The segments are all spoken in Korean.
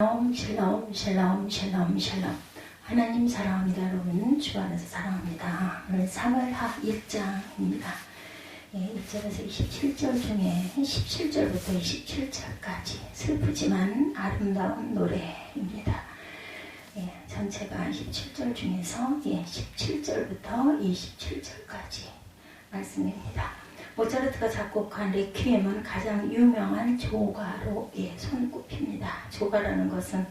샬롬 샬롬 샬롬 샬롬 샬롬. 하나님 사랑합니다. 여러분 주 안에서 사랑합니다. 오늘 3월하 1장입니다. 1절에서 27절 중에 17절부터 27절까지 슬프지만 아름다운 노래입니다. 전체가 17절 중에서 17절부터 27절까지 말씀입니다. 모차르트가 작곡한 레퀴엠은 가장 유명한 조가로 손꼽힙니다. 조가라는 것은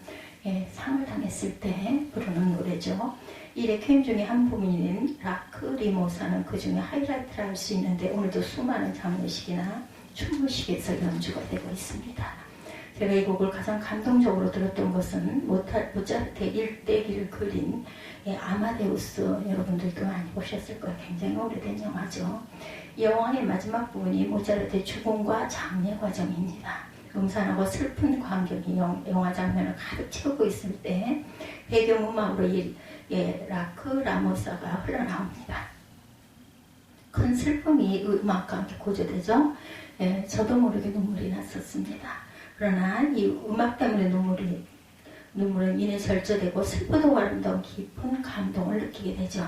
상을 당했을 때 부르는 노래죠. 이 레퀴엠 중에 한 부분인 라크리모사는 그 중에 하이라이트를 할 수 있는데 오늘도 수많은 장례식이나 추모식에서 연주가 되고 있습니다. 제가 이 곡을 가장 감동적으로 들었던 것은 모차르트의 일대기를 그린 아마데우스, 여러분들도 많이 보셨을 거예요. 굉장히 오래된 영화죠. 이 영화의 마지막 부분이 모차르트의 죽음과 장례 과정입니다. 음산하고 슬픈 광경이 영화 장면을 가득 채우고 있을 때 배경음악으로 라크라모사가 흘러나옵니다. 큰 슬픔이 음악과 함께 고조되죠. 저도 모르게 눈물이 났었습니다. 그러나 이 음악 때문에 눈물은 이내 절제되고 슬프고 아름다운 깊은 감동을 느끼게 되죠.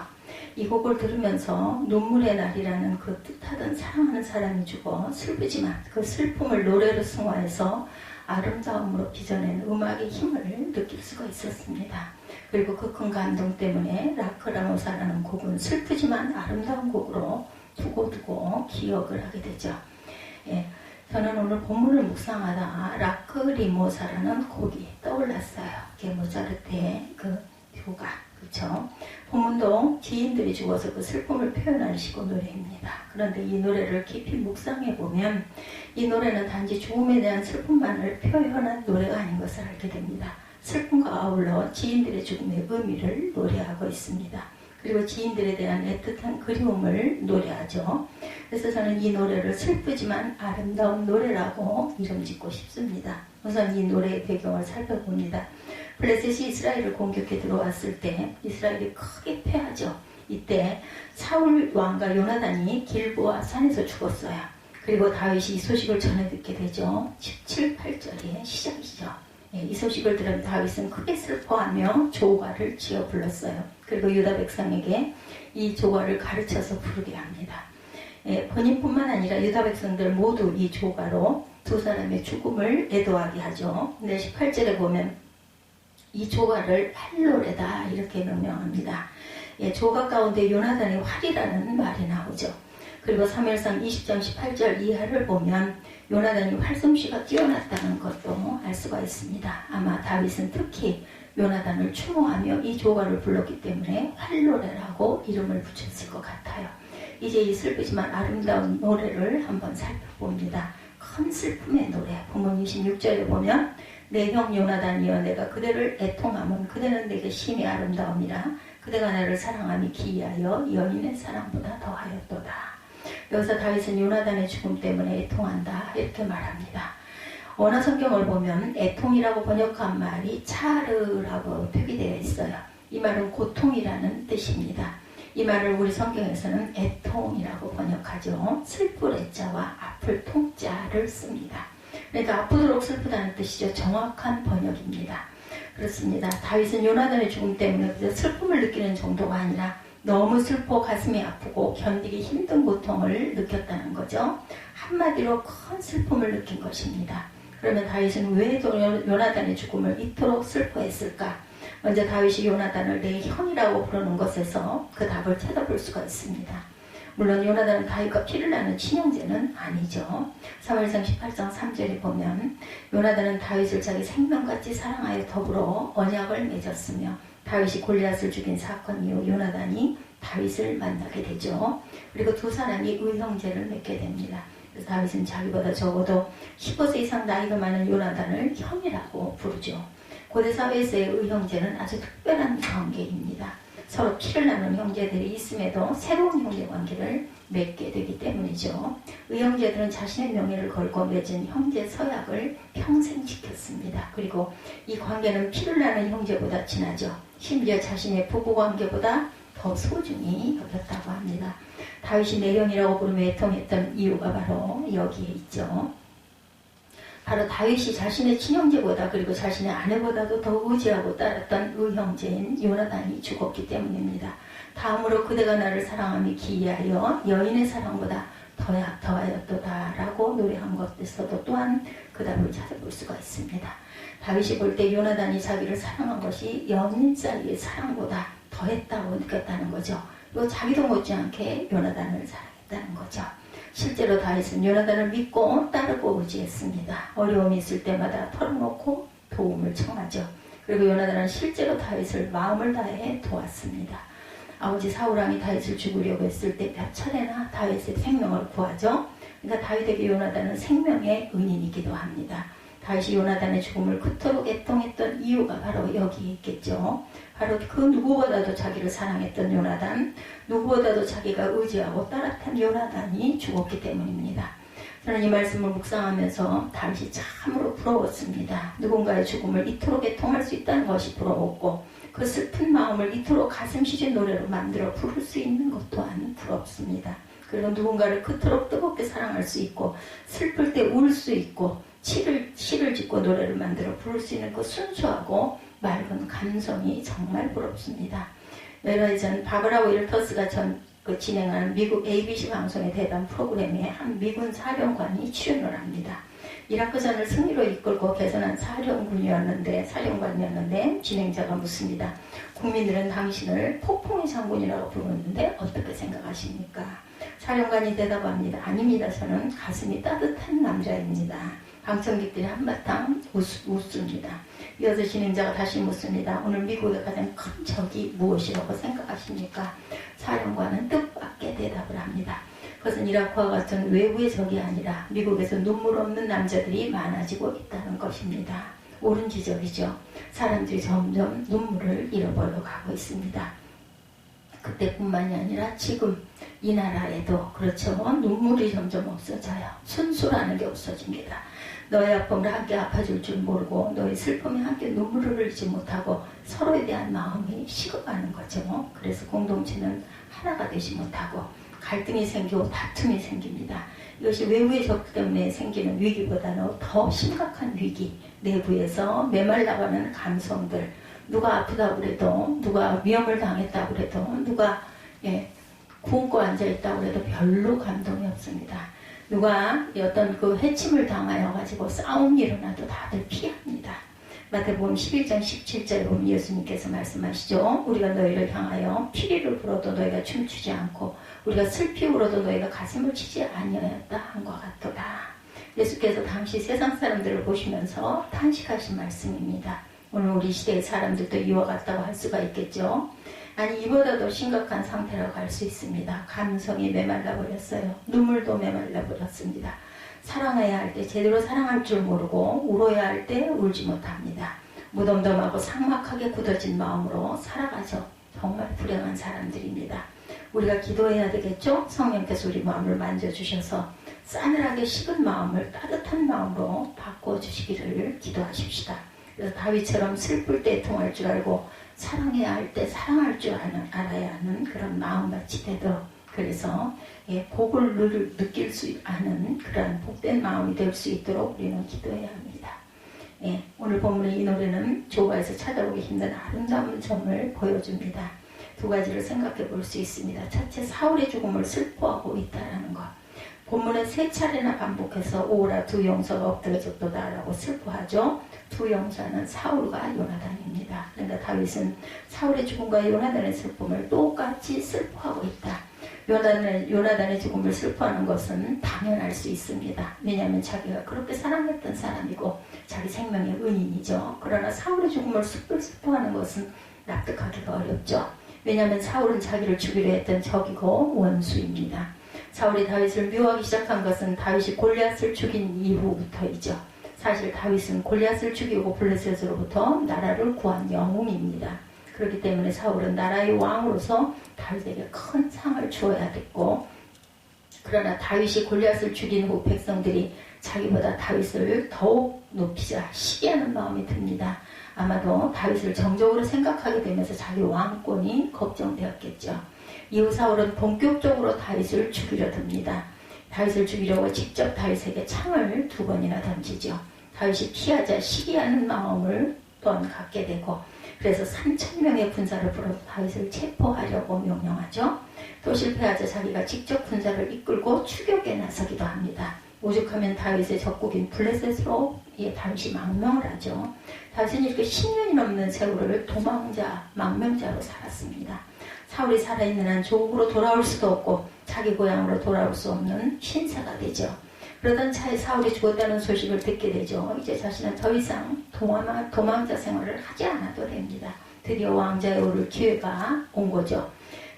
이 곡을 들으면서 눈물의 날이라는 그 뜻하던 사랑하는 사람이 죽어 슬프지만 그 슬픔을 노래로 승화해서 아름다움으로 빚어낸 음악의 힘을 느낄 수가 있었습니다. 그리고 그 큰 감동 때문에 라크라모사라는 곡은 슬프지만 아름다운 곡으로 두고두고 기억을 하게 되죠. 저는 오늘 본문을 묵상하다 라크리모사라는 곡이 떠올랐어요. 그게 모차르트의 그 교가, 그렇죠? 본문도 지인들이 죽어서 그 슬픔을 표현하시고 노래입니다. 그런데 이 노래를 깊이 묵상해 보면 이 노래는 단지 죽음에 대한 슬픔만을 표현한 노래가 아닌 것을 알게 됩니다. 슬픔과 아울러 지인들의 죽음의 의미를 노래하고 있습니다. 그리고 지인들에 대한 애틋한 그리움을 노래하죠. 그래서 저는 이 노래를 슬프지만 아름다운 노래라고 이름 짓고 싶습니다. 우선 이 노래의 배경을 살펴봅니다. 블레셋이 이스라엘을 공격해 들어왔을 때 이스라엘이 크게 패하죠. 이때 사울 왕과 요나단이 길보아 산에서 죽었어요. 그리고 다윗이 이 소식을 전해 듣게 되죠. 17, 8절의 시작이죠. 이 소식을 들은 다윗은 크게 슬퍼하며 조가를 지어 불렀어요. 그리고 유다 백성에게 이 조가를 가르쳐서 부르게 합니다. 본인뿐만 아니라 유다 백성들 모두 이 조가로 두 사람의 죽음을 애도하게 하죠. 근데 18절에 보면 이 조가를 활노래다 이렇게 명명합니다. 조가 가운데 요나단의 활이라는 말이 나오죠. 그리고 사무엘상 20장 18절 이하를 보면 요나단이 활솜씨가 뛰어났다는 것도 알 수가 있습니다. 아마 다윗은 특히 요나단을 추모하며 이 조가를 불렀기 때문에 활노래라고 이름을 붙였을 것 같아요. 이제 이 슬프지만 아름다운 노래를 한번 살펴봅니다. 큰 슬픔의 노래. 본문 26절에 보면 내 형 요나단이여 내가 그대를 애통함은 그대는 내게 심히 아름다움이라 그대가 나를 사랑함이 기이하여 연인의 사랑보다 더하였도다. 여기서 다윗은 요나단의 죽음 때문에 애통한다 이렇게 말합니다. 원어 성경을 보면 애통이라고 번역한 말이 차르라고 표기되어 있어요. 이 말은 고통이라는 뜻입니다. 이 말을 우리 성경에서는 애통이라고 번역하죠. 슬플 애자와 아플 통자를 씁니다. 그러니까 아프도록 슬프다는 뜻이죠. 정확한 번역입니다. 그렇습니다. 다윗은 요나단의 죽음 때문에 슬픔을 느끼는 정도가 아니라 너무 슬퍼 가슴이 아프고 견디기 힘든 고통을 느꼈다는 거죠. 한마디로 큰 슬픔을 느낀 것입니다. 그러면 다윗은 왜 요나단의 죽음을 이토록 슬퍼했을까? 먼저 다윗이 요나단을 내 형이라고 부르는 것에서 그 답을 찾아볼 수가 있습니다. 물론 요나단은 다윗과 피를 나는 친형제는 아니죠. 사무엘상 18장 3절에 보면 요나단은 다윗을 자기 생명같이 사랑하여 더불어 언약을 맺었으며 다윗이 골리앗을 죽인 사건 이후 요나단이 다윗을 만나게 되죠. 그리고 두 사람이 의형제를 맺게 됩니다. 그래서 다윗은 자기보다 적어도 15세 이상 나이가 많은 요나단을 형이라고 부르죠. 고대 사회에서의 의형제는 아주 특별한 관계입니다. 서로 피를 나눈 형제들이 있음에도 새로운 형제 관계를 맺게 되기 때문이죠. 의형제들은 자신의 명예를 걸고 맺은 형제 서약을 평생 지켰습니다. 그리고 이 관계는 피를 나눈 형제보다 진하죠. 심지어 자신의 부부관계보다 더 소중히 여겼다고 합니다. 다윗이 내 형이라고 부르며 애통했던 이유가 바로 여기에 있죠. 바로 다윗이 자신의 친형제보다 그리고 자신의 아내보다도 더 의지하고 따랐던 의형제인 요나단이 죽었기 때문입니다. 다음으로 그대가 나를 사랑함이 기이하여 여인의 사랑보다 더하였도다 라고 노래한 것에서도 또한 그 답을 찾아볼 수가 있습니다. 다윗이 볼 때 요나단이 자기를 사랑한 것이 연인 사이의 사랑보다 더했다고 느꼈다는 거죠. 또 자기도 못지않게 요나단을 사랑했다는 거죠. 실제로 다윗은 요나단을 믿고 따르고 의지했습니다. 어려움이 있을 때마다 털어놓고 도움을 청하죠. 그리고 요나단은 실제로 다윗을 마음을 다해 도왔습니다. 아버지 사울왕이 다윗을 죽이려고 했을 때 몇 차례나 다윗의 생명을 구하죠. 그러니까 다윗에게 요나단은 생명의 은인이기도 합니다. 다윗이 요나단의 죽음을 그토록 애통했던 이유가 바로 여기에 있겠죠. 바로 그 누구보다도 자기를 사랑했던 요나단, 누구보다도 자기가 의지하고 따랐던 요나단이 죽었기 때문입니다. 저는 이 말씀을 묵상하면서 다윗이 참으로 부러웠습니다. 누군가의 죽음을 이토록 애통할 수 있다는 것이 부러웠고 그 슬픈 마음을 이토록 가슴 시린 노래로 만들어 부를 수 있는 것 또한 부럽습니다. 그리고 누군가를 그토록 뜨겁게 사랑할 수 있고 슬플 때 울 수 있고 시를 짓고 노래를 만들어 부를 수 있는 그 순수하고 맑은 감성이 정말 부럽습니다. 며칠 전 바브라 윌터스가 진행하는 미국 ABC 방송의 대담 프로그램에 한 미군 사령관이 출연을 합니다. 이라크전을 승리로 이끌고 개선한 사령관이었는데 진행자가 묻습니다. 국민들은 당신을 폭풍의 장군이라고 부르는데 어떻게 생각하십니까? 사령관이 대답합니다. 아닙니다. 저는 가슴이 따뜻한 남자입니다. 방청객들이 한바탕 웃습니다. 이어서 진행자가 다시 묻습니다. 오늘 미국의 가장 큰 적이 무엇이라고 생각하십니까? 사령관은 뜻밖의 대답을 합니다. 그것은 이라크와 같은 외부의 적이 아니라 미국에서 눈물 없는 남자들이 많아지고 있다는 것입니다. 옳은 지적이죠. 사람들이 점점 눈물을 잃어버려 가고 있습니다. 그때뿐만이 아니라 지금 이 나라에도 그렇죠. 눈물이 점점 없어져요. 순수라는 게 없어집니다. 너의 아픔을 함께 아파줄 줄 모르고 너의 슬픔에 함께 눈물을 흘리지 못하고 서로에 대한 마음이 식어가는 거죠. 그래서 공동체는 하나가 되지 못하고 갈등이 생기고 다툼이 생깁니다. 이것이 외부의 적 때문에 생기는 위기보다는 더 심각한 위기, 내부에서 메말라가는 감성들, 누가 아프다고 그래도, 누가 위험을 당했다고 그래도, 누가 굶고 앉아있다고 그래도 별로 감동이 없습니다. 누가 어떤 그 해침을 당하여 가지고 싸움이 일어나도 다들 피합니다. 마태복음 11장 17절에 보면 예수님께서 말씀하시죠. 우리가 너희를 향하여 피리를 불어도 너희가 춤추지 않고 우리가 슬피 울어도 너희가 가슴을 치지 아니하였다 한것 같도다. 예수께서 당시 세상 사람들을 보시면서 탄식하신 말씀입니다. 오늘 우리 시대의 사람들도 이와 같다고 할 수가 있겠죠. 아니 이보다도 심각한 상태라고 할 수 있습니다. 감성이 메말라 버렸어요. 눈물도 메말라 버렸습니다. 사랑해야 할 때 제대로 사랑할 줄 모르고 울어야 할 때 울지 못합니다. 무덤덤하고 삭막하게 굳어진 마음으로 살아가죠. 정말 불행한 사람들입니다. 우리가 기도해야 되겠죠? 성령께서 우리 마음을 만져주셔서 싸늘하게 식은 마음을 따뜻한 마음으로 바꿔주시기를 기도하십시다. 그래서 다윗처럼 슬플 때 통할 줄 알고 사랑해야 할 때 사랑할 줄 알아야 하는 그런 마음같이 되도록 그래서 복을 느낄 수 아는 그런 복된 마음이 될 수 있도록 우리는 기도해야 합니다. 오늘 본문의 이 노래는 조가에서 찾아오기 힘든 아름다운 점을 보여줍니다. 두 가지를 생각해 볼 수 있습니다. 첫째, 사울의 죽음을 슬퍼하고 있다는 것. 본문에 세 차례나 반복해서 오라 두 용사가 엎드려졌도다 라고 슬퍼하죠. 두 용사는 사울과 요나단입니다. 그러니까 다윗은 사울의 죽음과 요나단의 슬픔을 똑같이 슬퍼하고 있다. 요나단의 죽음을 슬퍼하는 것은 당연할 수 있습니다. 왜냐하면 자기가 그렇게 사랑했던 사람이고 자기 생명의 은인이죠. 그러나 사울의 죽음을 슬퍼하는 것은 납득하기가 어렵죠. 왜냐하면 사울은 자기를 죽이려 했던 적이고 원수입니다. 사울이 다윗을 미워하기 시작한 것은 다윗이 골리앗을 죽인 이후부터이죠. 사실 다윗은 골리앗을 죽이고 블레셋으로부터 나라를 구한 영웅입니다. 그렇기 때문에 사울은 나라의 왕으로서 다윗에게 큰 상을 주어야 됐고, 그러나 다윗이 골리앗을 죽인 후 백성들이 자기보다 다윗을 더욱 높이자 시기하는 마음이 듭니다. 아마도 다윗을 정적으로 생각하게 되면서 자기 왕권이 걱정되었겠죠. 이후 사울은 본격적으로 다윗을 죽이려 듭니다. 다윗을 죽이려고 직접 다윗에게 창을 2번이나 던지죠. 다윗이 피하자 시기하는 마음을 또한 갖게 되고, 그래서 3,000명의 군사를 불러 다윗을 체포하려고 명령하죠. 또 실패하자 자기가 직접 군사를 이끌고 추격에 나서기도 합니다. 오죽하면 다윗의 적국인 블레셋으로 다윗이 망명을 하죠. 다윗은 이렇게 10년이 넘는 세월을 망명자로 살았습니다. 사울이 살아있는 한 조국으로 돌아올 수도 없고 자기 고향으로 돌아올 수 없는 신세가 되죠. 그러던 차에 사울이 죽었다는 소식을 듣게 되죠. 이제 자신은 더 이상 도망자 생활을 하지 않아도 됩니다. 드디어 왕자에 오를 기회가 온 거죠.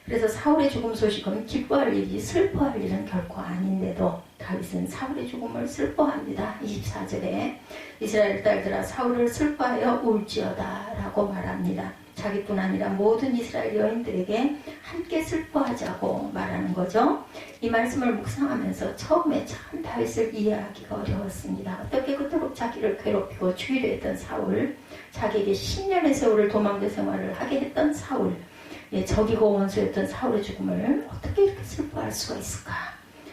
그래서 사울의 죽음 소식은 기뻐할 일이 슬퍼할 일은 결코 아닌데도 다윗은 사울의 죽음을 슬퍼합니다. 24절에 이스라엘 딸들아 사울을 슬퍼하여 울지어다 라고 말합니다. 자기뿐 아니라 모든 이스라엘 여인들에게 함께 슬퍼하자고 말하는 거죠. 이 말씀을 묵상하면서 처음에 참 다윗을 이해하기가 어려웠습니다. 어떻게 그토록 자기를 괴롭히고 주의를 했던 사울, 자기에게 10년의 세월을 도망자 생활을 하게 했던 사울, 적이고 원수였던 사울의 죽음을 어떻게 이렇게 슬퍼할 수가 있을까?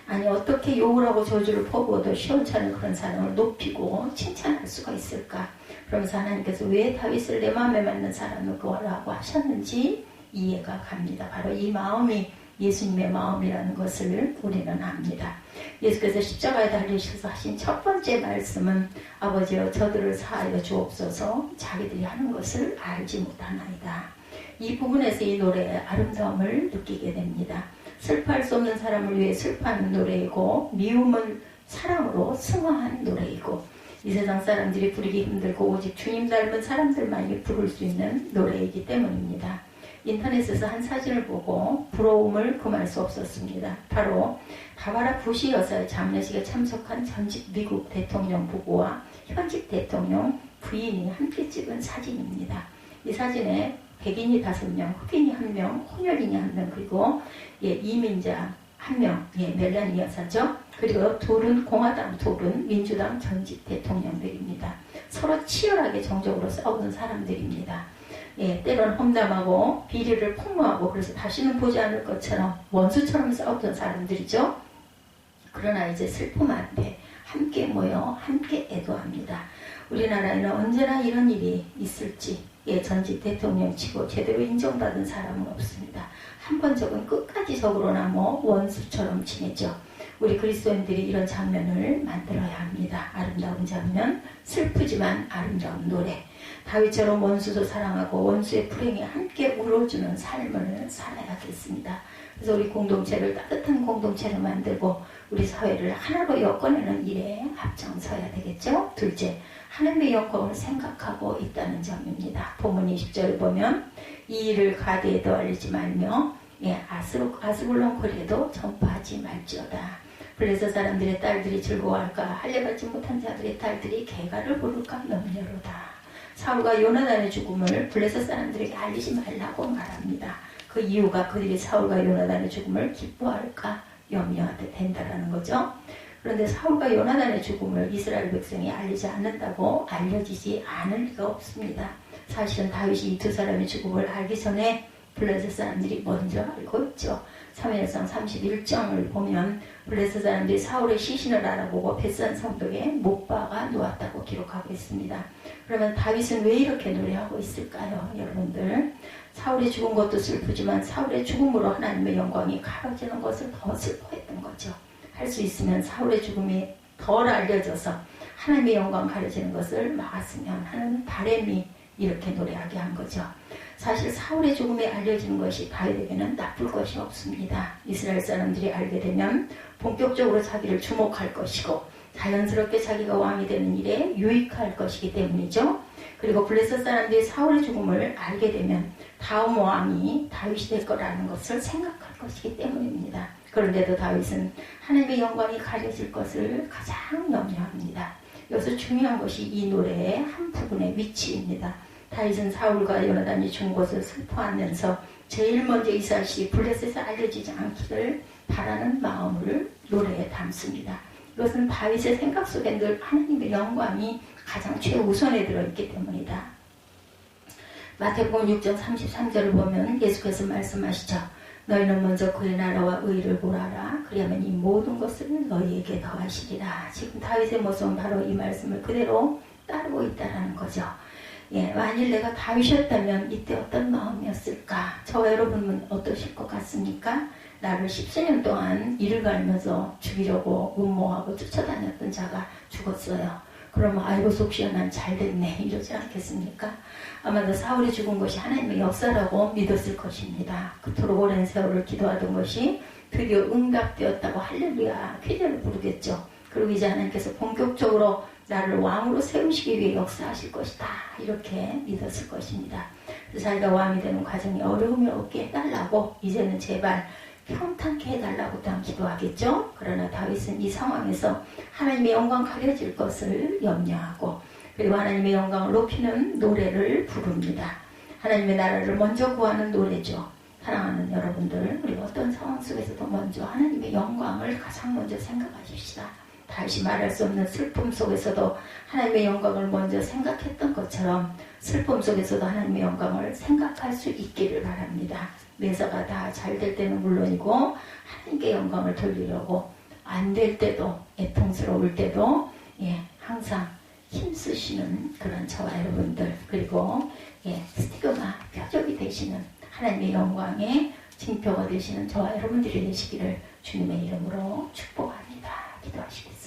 아니 어떻게 욕을 하고 저주를 퍼부어도 시원찮은 그런 사람을 높이고 칭찬할 수가 있을까? 그러면서 하나님께서 왜 다윗을 내 마음에 맞는 사람을 구하라고 하셨는지 이해가 갑니다. 바로 이 마음이 예수님의 마음이라는 것을 우리는 압니다. 예수께서 십자가에 달리셔서 하신 첫 번째 말씀은 아버지여 저들을 사하여 주옵소서 자기들이 하는 것을 알지 못하나이다. 이 부분에서 이 노래의 아름다움을 느끼게 됩니다. 슬퍼할 수 없는 사람을 위해 슬퍼하는 노래이고 미움은 사랑으로 승화한 노래이고 이 세상 사람들이 부르기 힘들고 오직 주님 닮은 사람들만이 부를 수 있는 노래이기 때문입니다. 인터넷에서 한 사진을 보고 부러움을 금할 수 없었습니다. 바로 바바라 부시 여사의 장례식에 참석한 전직 미국 대통령 부부와 현직 대통령 부인이 함께 찍은 사진입니다. 이 사진에 백인이 5명, 흑인이 1명, 혼혈인이 1명, 그리고 이민자 1명, 멜라니 여사죠. 그리고 둘은 공화당, 둘은 민주당 전직 대통령들입니다. 서로 치열하게 정적으로 싸우는 사람들입니다. 때론 험담하고 비리를 폭로하고 그래서 다시는 보지 않을 것처럼 원수처럼 싸우던 사람들이죠. 그러나 이제 슬픔 앞에 함께 모여 함께 애도합니다. 우리나라에는 언제나 이런 일이 있을지 전직 대통령 치고 제대로 인정받은 사람은 없습니다. 한 번 적은 끝까지 적으로나 원수처럼 지내죠. 우리 그리스도인들이 이런 장면을 만들어야 합니다. 아름다운 장면, 슬프지만 아름다운 노래. 다윗처럼 원수도 사랑하고 원수의 불행에 함께 울어주는 삶을 살아야겠습니다. 그래서 우리 공동체를 따뜻한 공동체를 만들고 우리 사회를 하나로 엮어내는 일에 앞장서야 되겠죠. 둘째, 하나님의 영광을 생각하고 있다는 점입니다. 본문 20절을 보면 이 일을 가드에도 알리지 말며 아스불론 거리에도 전파하지 말지어다. 블레셋 사람들의 딸들이 즐거워할까? 할례받지 못한 자들의 딸들이 개가를 부를까 염려로다. 사울과 요나단의 죽음을 블레셋 사람들에게 알리지 말라고 말합니다. 그 이유가 그들이 사울과 요나단의 죽음을 기뻐할까 염려하게 된다라는 거죠. 그런데 사울과 요나단의 죽음을 이스라엘 백성이 알리지 않는다고 알려지지 않을 리가 없습니다. 사실은 다윗이 이 두 사람의 죽음을 알기 전에 블레셋 사람들이 먼저 알고 있죠. 사무엘상 31장을 보면 블레셋 사람들이 사울의 시신을 알아보고 벳산 성벽에 못 박아 놓았다고 기록하고 있습니다. 그러면 다윗은 왜 이렇게 노래하고 있을까요? 여러분들, 사울이 죽은 것도 슬프지만 사울의 죽음으로 하나님의 영광이 가려지는 것을 더 슬퍼했던 거죠. 할 수 있으면 사울의 죽음이 덜 알려져서 하나님의 영광 가려지는 것을 막았으면 하는 바람이 이렇게 노래하게 한 거죠. 사실 사울의 죽음이 알려지는 것이 다윗에게는 나쁠 것이 없습니다. 이스라엘 사람들이 알게 되면 본격적으로 자기를 주목할 것이고 자연스럽게 자기가 왕이 되는 일에 유익할 것이기 때문이죠. 그리고 블레셋 사람들이 사울의 죽음을 알게 되면 다음 왕이 다윗이 될 거라는 것을 생각할 것이기 때문입니다. 그런데도 다윗은 하나님의 영광이 가려질 것을 가장 염려합니다. 여기서 중요한 것이 이 노래의 한 부분의 위치입니다. 다윗은 사울과 요나단이 죽은 것을 슬퍼하면서 제일 먼저 이 사실이 블레셋에 알려지지 않기를 바라는 마음을 노래에 담습니다. 이것은 다윗의 생각 속에 늘 하나님의 영광이 가장 최우선에 들어있기 때문이다. 마태복음 6장 33절을 보면 예수께서 말씀하시죠. 너희는 먼저 그의 나라와 의를 보라라. 그리하면 이 모든 것을 너희에게 더하시리라. 지금 다윗의 모습은 바로 이 말씀을 그대로 따르고 있다는 거죠. 예, 만일 내가 다윗이었다면 이때 어떤 마음이었을까? 저와 여러분은 어떠실 것 같습니까? 나를 10수년 동안 이를 갈면서 죽이려고 음모하고 쫓아다녔던 자가 죽었어요. 그러면 아이고 속시야 난 잘됐네 이러지 않겠습니까? 아마도 사울이 죽은 것이 하나님의 역사라고 믿었을 것입니다. 그토록 오랜 세월을 기도하던 것이 드디어 응답되었다고 할렐루야 쾌재를 부르겠죠. 그리고 이제 하나님께서 본격적으로 나를 왕으로 세우시기 위해 역사하실 것이다 이렇게 믿었을 것입니다. 그래서 자기가 왕이 되는 과정이 어려움이 없게 해달라고 이제는 제발 평탄케 해달라고 또한 기도하겠죠. 그러나 다윗은 이 상황에서 하나님의 영광 가려질 것을 염려하고 그리고 하나님의 영광을 높이는 노래를 부릅니다. 하나님의 나라를 먼저 구하는 노래죠. 사랑하는 여러분들, 우리 어떤 상황 속에서도 먼저 하나님의 영광을 가장 먼저 생각하십시다. 다시 말할 수 없는 슬픔 속에서도 하나님의 영광을 먼저 생각했던 것처럼 슬픔 속에서도 하나님의 영광을 생각할 수 있기를 바랍니다. 매사가 다 잘 될 때는 물론이고 하나님께 영광을 돌리려고 안 될 때도 애통스러울 때도 항상 힘쓰시는 그런 저와 여러분들 그리고 스티그마 표적이 되시는 하나님의 영광의 징표가 되시는 저와 여러분들이 되시기를 주님의 이름으로 축복합니다. 기도하시겠습니다.